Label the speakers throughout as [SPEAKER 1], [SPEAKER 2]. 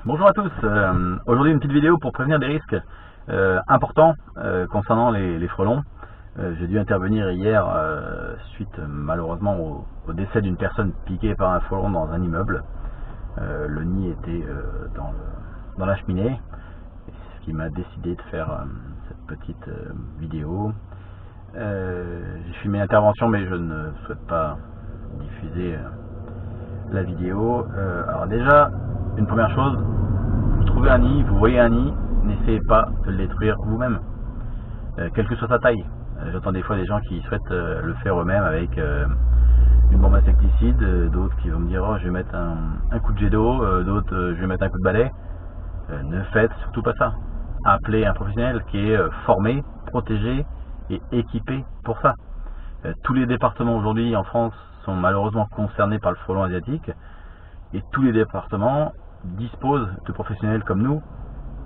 [SPEAKER 1] Bonjour à tous, aujourd'hui une petite vidéo pour prévenir des risques importants concernant les frelons. J'ai dû intervenir hier suite malheureusement au décès d'une personne piquée par un frelon dans un immeuble. Le nid était dans la cheminée, ce qui m'a décidé de faire cette petite vidéo. J'ai filmé l'intervention mais je ne souhaite pas diffuser la vidéo. Alors déjà, une première chose, vous trouvez un nid, vous voyez un nid, n'essayez pas de le détruire vous-même, quelle que soit sa taille. J'entends des fois des gens qui souhaitent le faire eux-mêmes avec une bombe insecticide, d'autres qui vont me dire oh, je vais mettre un coup de jet d'eau, d'autres je vais mettre un coup de balai. Ne faites surtout pas ça. Appelez un professionnel qui est formé, protégé et équipé pour ça. Tous les départements aujourd'hui en France sont malheureusement concernés par le frelon asiatique et tous les départements disposent de professionnels comme nous,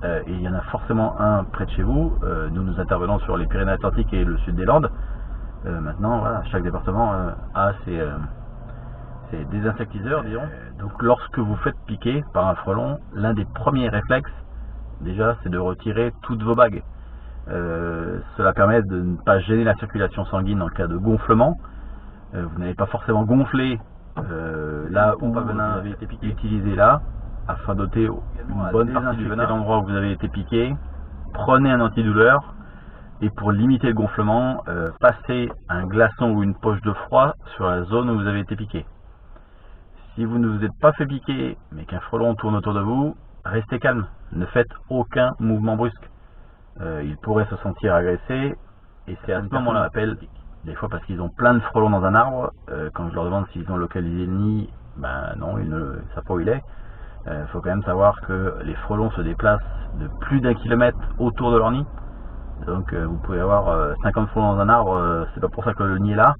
[SPEAKER 1] et il y en a forcément un près de chez vous. Nous intervenons sur les Pyrénées-Atlantiques et le sud des Landes. Maintenant, voilà, chaque département a ses désinsectiseurs, dirons. Donc lorsque vous faites piquer par un frelon, l'un des premiers réflexes, déjà, c'est de retirer toutes vos bagues. Cela permet de ne pas gêner la circulation sanguine en cas de gonflement. Vous n'avez pas forcément gonflé là où vous avez été piqué. Utilisez-la afin d'ôter une bonne partie du venin de l'endroit où vous avez été piqué. Prenez un antidouleur et pour limiter le gonflement, passez un glaçon ou une poche de froid sur la zone où vous avez été piqué. Si vous ne vous êtes pas fait piquer mais qu'un frelon tourne autour de vous, restez calme, ne faites aucun mouvement brusque. Il pourrait se sentir agressé et c'est à ce moment-là qu'on appelle, des fois parce qu'ils ont plein de frelons dans un arbre. Quand je leur demande s'ils ont localisé le nid, ben non, ils ne savent pas où il est. Il faut quand même savoir que les frelons se déplacent de plus d'1 kilomètre autour de leur nid. Donc vous pouvez avoir 50 frelons dans un arbre, c'est pas pour ça que le nid est là.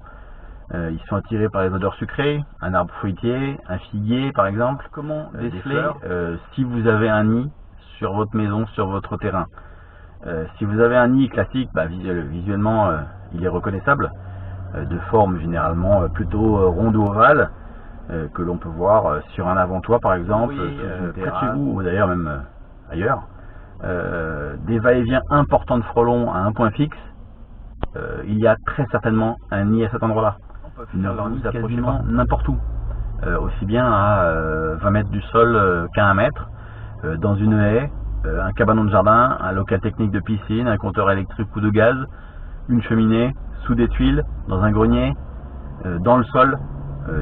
[SPEAKER 1] Ils sont attirés par les odeurs sucrées, un arbre fruitier, un figuier par exemple. Comment déceler si vous avez un nid sur votre maison, sur votre terrain? Si vous avez un nid classique, bah, visuellement il est reconnaissable, de forme généralement plutôt ronde ou ovale, que l'on peut voir sur un avant-toit par exemple, près de chez vous ou d'ailleurs même ailleurs. Des va-et-vient importants de frelons à un point fixe, il y a très certainement un nid à cet endroit-là. Ne vous approchez pas n'importe où, aussi bien à 20 mètres du sol qu'à 1 mètre, dans une haie, un cabanon de jardin, un local technique de piscine, un compteur électrique ou de gaz, une cheminée, sous des tuiles, dans un grenier, dans le sol.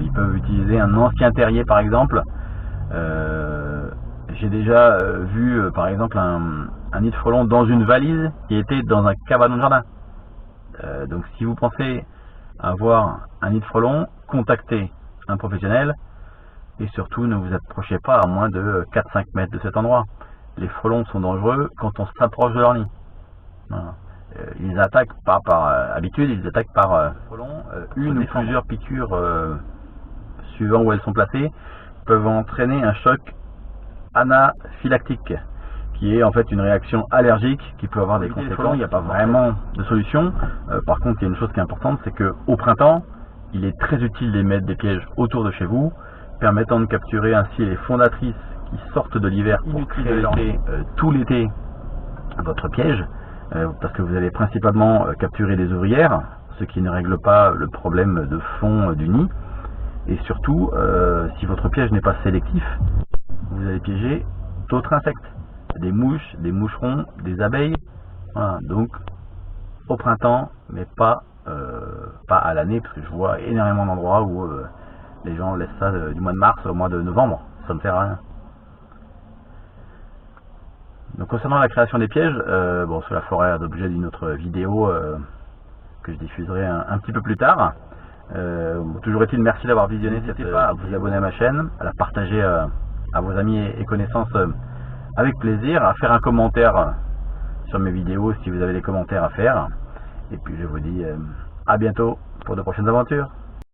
[SPEAKER 1] Ils peuvent utiliser un ancien terrier par exemple. J'ai déjà vu par exemple un nid de frelon dans une valise qui était dans un cabanon de jardin. Donc si vous pensez avoir un nid de frelon, contactez un professionnel et surtout ne vous approchez pas à moins de 4-5 mètres de cet endroit. Les frelons sont dangereux quand on s'approche de leur nid. Voilà. Ils attaquent pas par habitude, ils attaquent par une ou plusieurs piqûres suivant où elles sont placées, peuvent entraîner un choc anaphylactique, qui est en fait une réaction allergique qui peut avoir des conséquences. Il n'y a pas vraiment de solution. Par contre, il y a une chose qui est importante, c'est qu'au printemps, il est très utile de mettre des pièges autour de chez vous, permettant de capturer ainsi les fondatrices qui sortent de l'hiver pour créer tout l'été votre piège, parce que vous allez principalement capturer des ouvrières, ce qui ne règle pas le problème de fond du nid. Et surtout, si votre piège n'est pas sélectif, vous allez piéger d'autres insectes, des mouches, des moucherons, des abeilles. Voilà. Donc au printemps, mais pas à l'année, parce que je vois énormément d'endroits où les gens laissent ça du mois de mars au mois de novembre, ça ne sert à rien. Donc concernant la création des pièges, bon, cela ferait l'objet d'une autre vidéo que je diffuserai un petit peu plus tard. Toujours est-il, merci d'avoir visionné cette vidéo, à vous abonner à ma chaîne, à la partager à vos amis et connaissances avec plaisir, à faire un commentaire sur mes vidéos si vous avez des commentaires à faire. Et puis je vous dis à bientôt pour de prochaines aventures.